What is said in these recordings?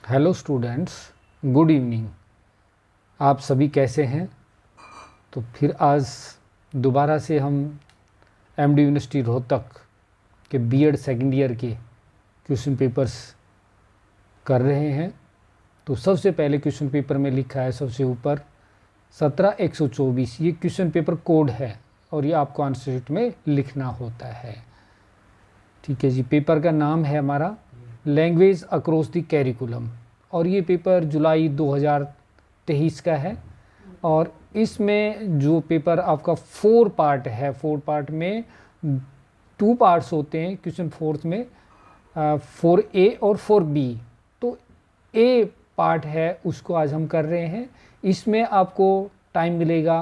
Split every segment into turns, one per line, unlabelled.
Hello students, good evening. आप सभी कैसे हैं? तो फिर आज दोबारा से हम एमडी यूनिवर्सिटी रोहतक के बीएड सेकेंड ईयर के क्वेश्चन पेपर्स कर रहे हैं। तो सबसे पहले क्वेश्चन पेपर में लिखा है सबसे ऊपर 17124। ये क्वेश्चन पेपर कोड है और ये आपको आंसर शीट में लिखना होता है। ठीक है जी। पेपर का नाम है हमारा लैंग्वेज अक्रॉस द कैरिकुलम और ये पेपर जुलाई 2023 का है। और इसमें जो पेपर आपका 4 पार्ट है, 4 पार्ट में 2 पार्ट्स होते हैं। क्वेश्चन 4 में 4A और 4B। तो A पार्ट है उसको आज हम कर रहे हैं। इसमें आपको टाइम मिलेगा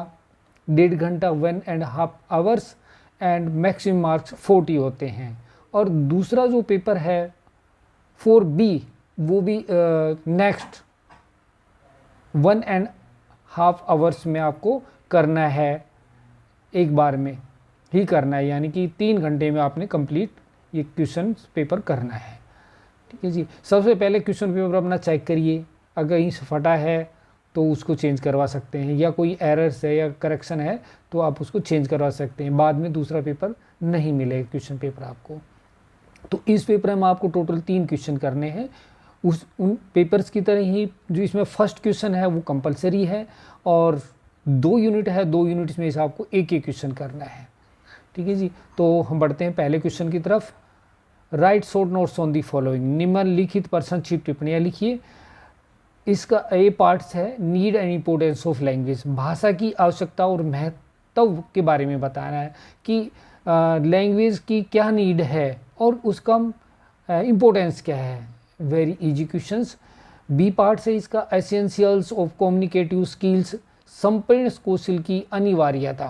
1.5 घंटा, 1.5 आवर्स एंड मैक्सिमम मार्क्स 40 होते हैं। और दूसरा जो पेपर है 4B वो भी नेक्स्ट 1.5 आवर्स में आपको करना है, एक बार में ही करना है, यानी कि 3 घंटे में आपने कंप्लीट ये क्वेश्चन पेपर करना है। ठीक है जी। सबसे पहले क्वेश्चन पेपर अपना चेक करिए, अगर कहीं से फटा है तो उसको चेंज करवा सकते हैं, या कोई एरर्स है या करेक्शन है तो आप उसको चेंज करवा सकते हैं। बाद में दूसरा पेपर नहीं मिलेगा क्वेश्चन पेपर आपको। तो इस पेपर में आपको टोटल 3 क्वेश्चन करने हैं। उन पेपर्स की तरह ही जो इसमें फर्स्ट क्वेश्चन है वो कंपलसरी है और 2 यूनिट है, 2 यूनिट्स में से आपको एक क्वेश्चन करना है। ठीक है जी। तो हम बढ़ते हैं पहले क्वेश्चन की तरफ। Right short notes on the following. निम्नलिखित पर संक्षिप्त टिप्पणियाँ लिखिए। इसका ए पार्ट्स है need and importance of language. भाषा की आवश्यकता और महत्व के बारे में बताना है कि लैंग्वेज की क्या नीड है और उसका इम्पोर्टेंस क्या है। Very easy questions. B part से इसका एसेंशियल्स ऑफ कम्युनिकेटिव स्किल्स। संपूर्ण कौशल की अनिवार्यता।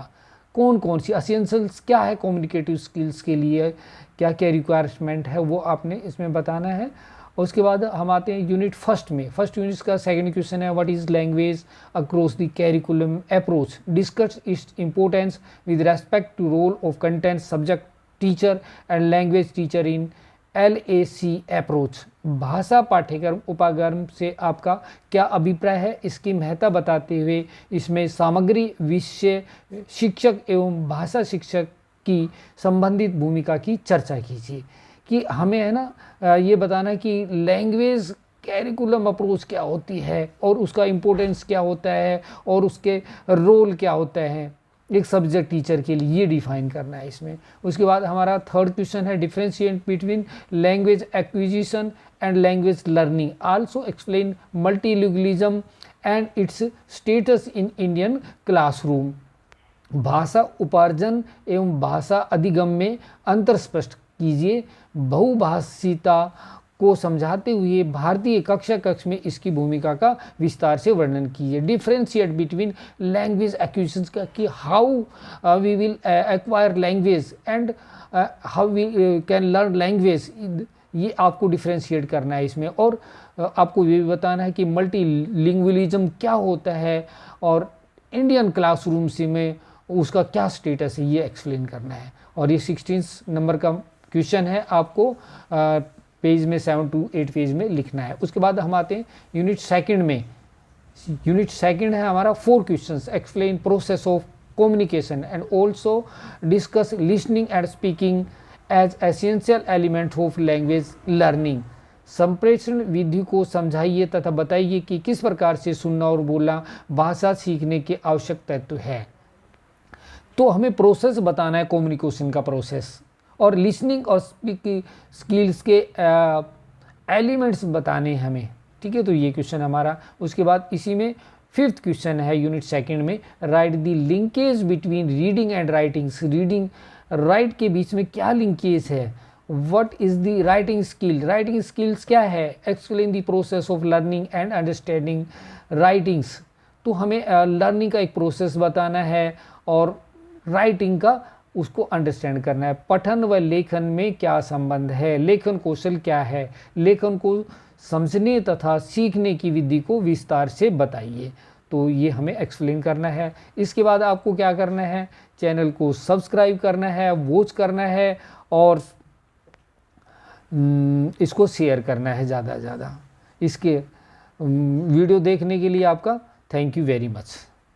कौन कौन सी एसेंशियल्स क्या है कम्युनिकेटिव स्किल्स के लिए, क्या क्या रिक्वायरमेंट है वो आपने इसमें बताना है। और उसके बाद हम आते हैं यूनिट फर्स्ट में। फर्स्ट यूनिट का सेकंड क्वेश्चन है what is language across the curriculum approach. Discuss its importance with respect to role of content subject teacher and language teacher in LAC approach. भाषा पाठ्यक्रम उपागम से आपका क्या अभिप्राय है, इसकी महत्ता बताते हुए इसमें सामग्री, विषय, शिक्षक एवं भाषा शिक्षक की संबंधित भूमिका की चर्चा कीजिए। कि हमें है ना ये बताना कि लैंग्वेज कैरिकुलम अप्रोच क्या होती है और उसका इम्पोर्टेंस क्या होता है और उसके रोल क्या होता है एक सब्जेक्ट टीचर के लिए, ये डिफाइन करना है इसमें। उसके बाद हमारा थर्ड क्वेश्चन है differentiate between language acquisition and language learning. Also explain multilingualism and it's status in Indian classroom. भाषा उपार्जन एवं भाषा अधिगम में अंतर स्पष्ट कीजिए। बहुभाषिता को समझाते हुए भारतीय कक्ष में इसकी भूमिका का विस्तार से वर्णन कीजिए। डिफरेंशिएट बिटवीन लैंग्वेज एक्विजिशन का कि how we will acquire language and how we can learn language, ये आपको डिफरेंशिएट करना है इसमें। और आपको ये भी बताना है कि मल्टीलिंगुअलिज्म क्या होता है और इंडियन क्लासरूम से में उसका क्या स्टेटस है, ये एक्सप्लेन करना है। और ये 16 नंबर का क्वेश्चन है, आपको पेज में 7 to 8 पेज में लिखना है। उसके बाद हम आते हैं यूनिट सेकंड में। यूनिट सेकंड है हमारा 4 questions. Explain process of communication and also discuss listening and speaking as essential element of language learning. संप्रेषण विधि को समझाइए तथा बताइए कि किस प्रकार से सुनना और बोलना भाषा सीखने के आवश्यक तत्व है। तो हमें प्रोसेस बताना है कम्युनिकेशन का प्रोसेस, और लिसनिंग और स्पीकिंग स्किल्स के एलिमेंट्स बताने हैं हमें। ठीक है, तो ये क्वेश्चन हमारा। उसके बाद इसी में 5th क्वेश्चन है यूनिट सेकंड में। Right the linkage between reading and writings. Reading right के बीच में क्या लिंकेज है। What is the writing skill. Writing skills क्या है। Explain the process of learning and understanding writings. तो हमें लर्निंग का एक प्रोसेस बताना है और राइटिंग का उसको अंडरस्टैंड करना है। पठन व लेखन में क्या संबंध है। लेखन कौशल क्या है। लेखन को समझने तथा सीखने की विधि को विस्तार से बताइए। तो ये हमें एक्सप्लेन करना है। इसके बाद आपको क्या करना है, चैनल को सब्सक्राइब करना है, वॉच करना है और इसको शेयर करना है ज़्यादा से ज़्यादा। इसके वीडियो देखने के लिए आपका थैंक यू वेरी मच।